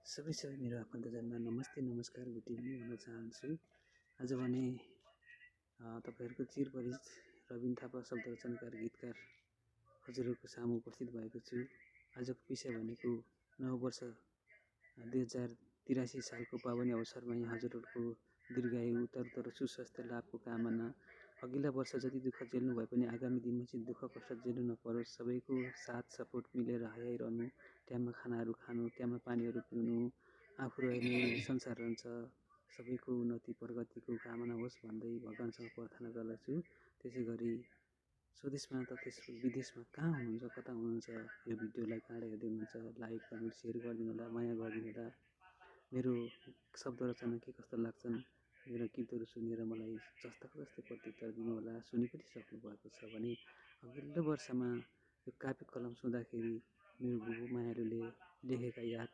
सबै मेरो आफन्तजनमा नमस्ते नमस्कार गुड इभिनिङ भन्न चाहन्छु। आज भने तपाईँहरूको चिरपरिचित रबिन थापा शब्द रचनाकार गीतकार हजुरहरूको सामु उपस्थित भएको छु। आजको विषय भनेको नव वर्ष 2083 सालको पावनी अवसरमा यहाँ हजुरहरूको दीर्घायु उत्तरोत्तर सुस्वास्थ्य लाभको कामना। अघिल्ला वर्ष जति दुःख झेल्नु भए पनि आगामी दिनमा चाहिँ दुःख कष्ट झेल्नु नपरोस्, सबैको साथ सपोर्ट मिलेर हँसाइरहनु, टाइममा खानाहरू खानु, टाइममा पानीहरू पिउनु, आफू रहेनै संसार रहन्छ, सबैको उन्नति प्रगतिको कामना होस् भन्दै भगवान्सँग प्रार्थना गर्दछु। त्यसै गरी स्वदेशमा तथा विदेशमा कहाँ हुनुहुन्छ, कता हुनुहुन्छ, यो भिडियोलाई कहाँबाट हेर्दै हुनुहुन्छ, लाइक कमेन्ट सेयर गरिदिनु होला, माया गरिदिनु होला। मेरो शब्द रचना के कस्तो लाग्छन्, मेरो गीतहरू सुनेर मलाई जस्ताको जस्तै प्रत्युत्तर दिनु होला। सुनि पनि सक्नु भएको छ भने अघिल्लो वर्षमा यो कापी कलम छुँदाखेरि मेरो बुबु मायालुले लेखेका याद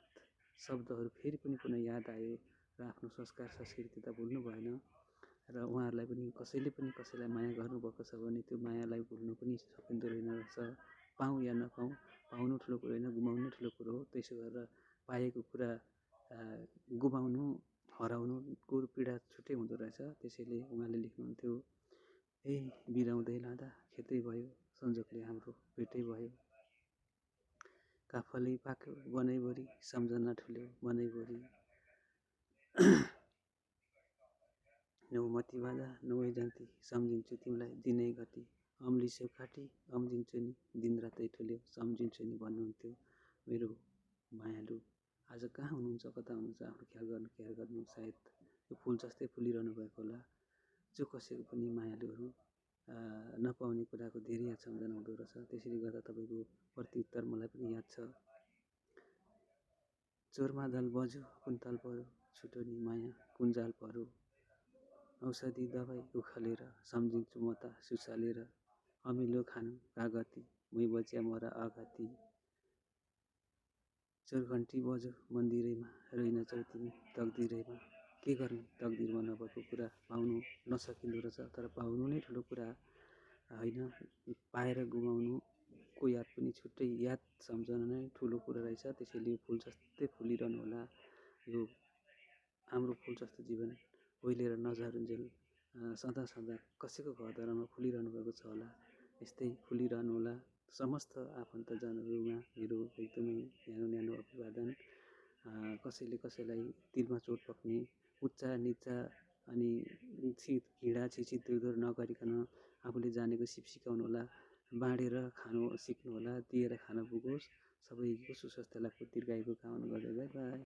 शब्दहरू फेरि पनि पुनः याद आयो र आफ्नो संस्कार संस्कृति त भुल्नु भएन र उहाँहरूलाई पनि कसैले पनि कसैलाई माया गर्नुभएको छ भने त्यो मायालाई भुल्नु पनि सकिँदो रहेनछ। पाऊँ या नपाऊँ, पाउनु ठुलो कुरो होइन, गुमाउनु ठुलो कुरो हो। त्यसो गरेर पाएको कुरा गुमाउनु हराउनुको पीडा छुट्टै हुँदो रहेछ। त्यसैले उहाँले लेख्नुहुन्थ्यो, ए बिराउँदै लाँदा खेतै भयो, संजोगले हाम्रो भेटै भयो, काफलै पाक्यो बनैभरि, सम्झना ठुल्यो मनैभरि, नौमती बाजा नौै जान्ती, सम्झिन्छु तिमीलाई दिनै घटी, अम्लिसो काटी अम्झिन्छु नि, दिनरातै ठुल्यो सम्झिन्छु नि भन्नुहुन्थ्यो मेरो मायालु। आज कहाँ हुनुहुन्छ, कता हुनुहुन्छ, आफ्नो ख्याल गर्नु। सायद यो फुल जस्तै फुलिरहनु भएको होला। जो कसैको पनि मायालुहरू नपाउने कुराको धेरै याद सम्झना हुँदो रहेछ। त्यसैले गर्दा तपाईँको प्रत्युत्तर मलाई पनि याद छ। चोरमादल बज्यो कुन ताल पर्यो, छुट्यो नि माया कुन जाल पर्यो, औषधि दबाई उखालेर सम्झिन्छु म त सुसालेर, अमिलो खानु कागती मै बज्या मरा अगाती, चोरघन्टी बज्यो मन्दिरैमा रहेनछौ तिमी तकदिरैमा, के गर्ने तकदिरमा नभएको कुरा पाउनु नसकिँदो रहेछ। तर पाउनु नै ठुलो कुरा होइन, पाएर गुमाउनुको याद पनि छुट्टै, याद सम्झना नै ठुलो कुरा रहेछ। त्यसैले फुल जस्तै फुलिरहनु होला। यो हाम्रो फुल जस्तो जीवन ओइलेर नझरुन्जेल सदा सदा कसैको घरद्वारमा फुलिरहनु भएको छ होला। यस्तै फुलिरहनु होला। समस्त आफन्तजनहरूमा मेरो एकदमै न्यानो अभिवादन। कसैले कसैलाई दिलमा चोट पक्ने, उच्चा निचा अनि घृणा छिचित दुर्दुर नगरिकन आफूले जानेको सिकाउनु होला। बाँडेर खानु सिक्नु होला, दिएर खान पुगोस्। सबैको सुस्वास्थ्य लाभको दीर्घायुको कामना गर्दै बाई बाई।